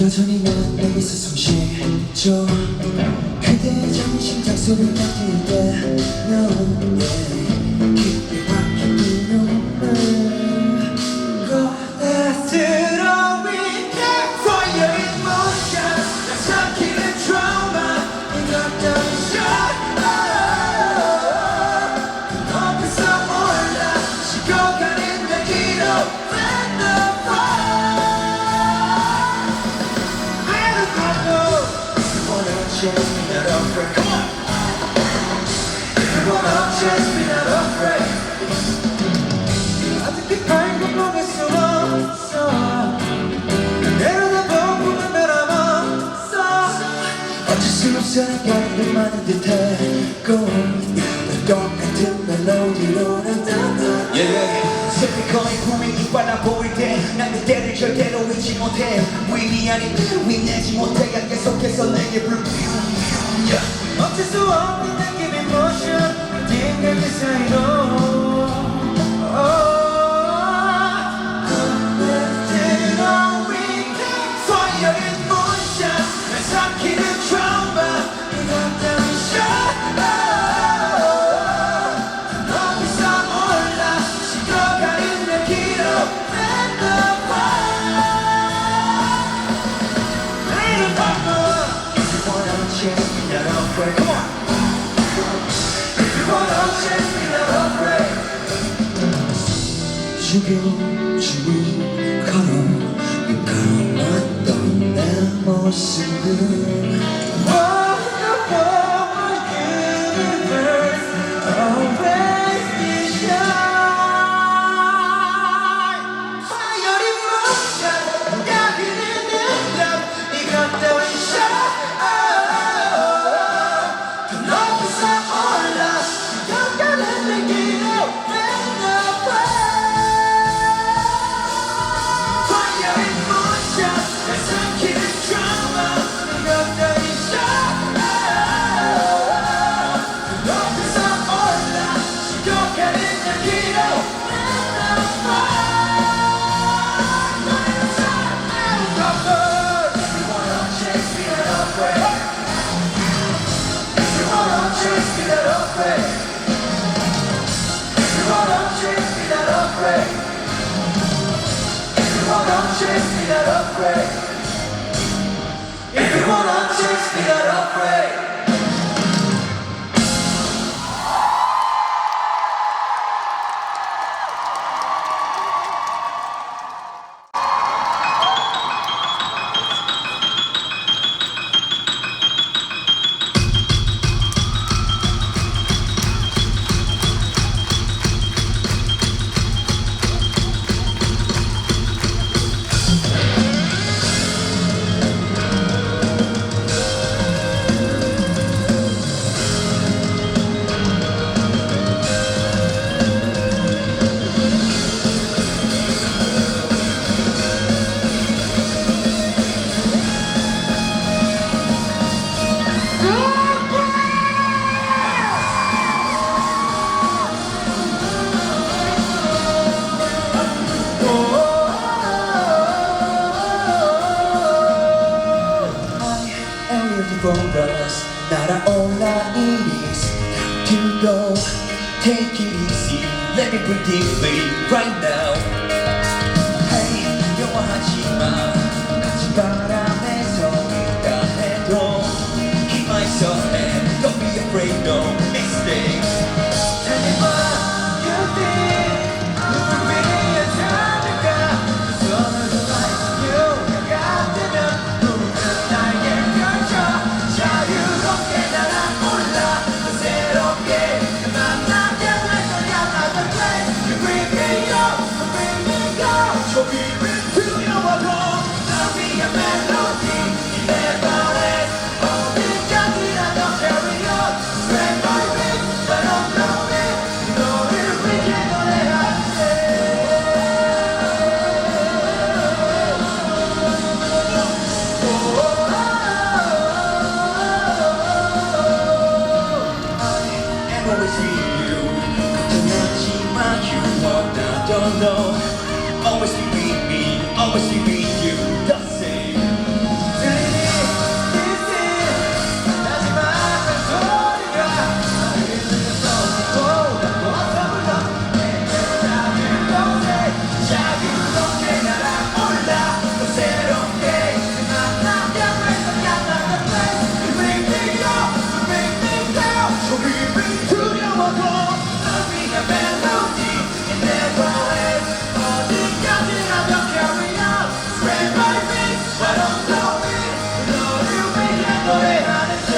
여전히 난 여기서 숨쉬죠. 그대 정신 장소를 맡길 때 No yeah 깊이 박힌 눈물 Go after all we can Fire in motion 날 삼키는 trauma 이것도 shot 높이서 올라 식어가는 내 기록 Let the fire Just be not afraid. Come on. If you wanna just be not afraid. 아직도 발걸음에 숨었어. 내려다보면 변함없어. 어쩔 수 없어 가는 많은 듯하고 널 똑같은 멜로디로는 슬피커의 분위기 빨라 보일 때 난 그때를 절대로 잊지 못해 위니 아닌 위내지 못해 계속해서 내게 불피운 어쩔 수 없는 느낌의 motion 띵한 그 사이로 Fire in motion 날 삼키는 trauma 이건 따윈 shot Come on! If you wanna chase me, not afraid. 죽여주니 걸어 눈 감았던 내 모습은 Wonderful universe always be shine. Fire in motion 누가 그는 듯한 이것 따윈 shine. Fire in motion, let's afraid. If you wanna chase me, not afraid. 날아올라 it is time to go. Take it easy, let me breathe deeply right now. Hey, 영화하지마. 같이 바람에서 있다 해도 Keep my soul and don't be afraid, no mistakes. Tell me what you think. 누굴 위해 살까? 그 손을 like you 같으면 누군 나에게 펼쳐. 자유롭게 날아올라 새롭게 만나게 할 거야. Another place you bring me up, you bring me down. 저 위를 들여와도 날 위한 멜로디 이 내 발에 어디까지나 더 carry on. Spread my wings, but I'm lonely. 너를 위해 노래할게. I'm always with you. 걱정하지마, you are not alone. Always be with me, always be with you. The same. 들리니 마지막 소리가 나를 흘러서 보다 벗어불러. 자유롭게 날아올라 또 새롭게 만나게 할 거야. Another place you bring me up, you bring me down. 저 위를 두려워도 널 위한 멜로디 이 내 발에 어디까지나 더 carry on. Spread my wings, but I'm going. 너를 위해 노래하는데.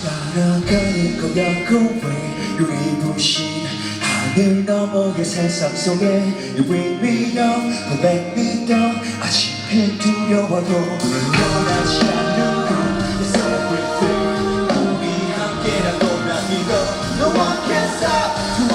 날아가는 거야 왜 유리 부신 하늘 너머의 세상 속에 You bring me up, you let me down. 아직은 두려워도 변하지 않는 It's everything. 우리 함께라고 난 이거 No one can stop.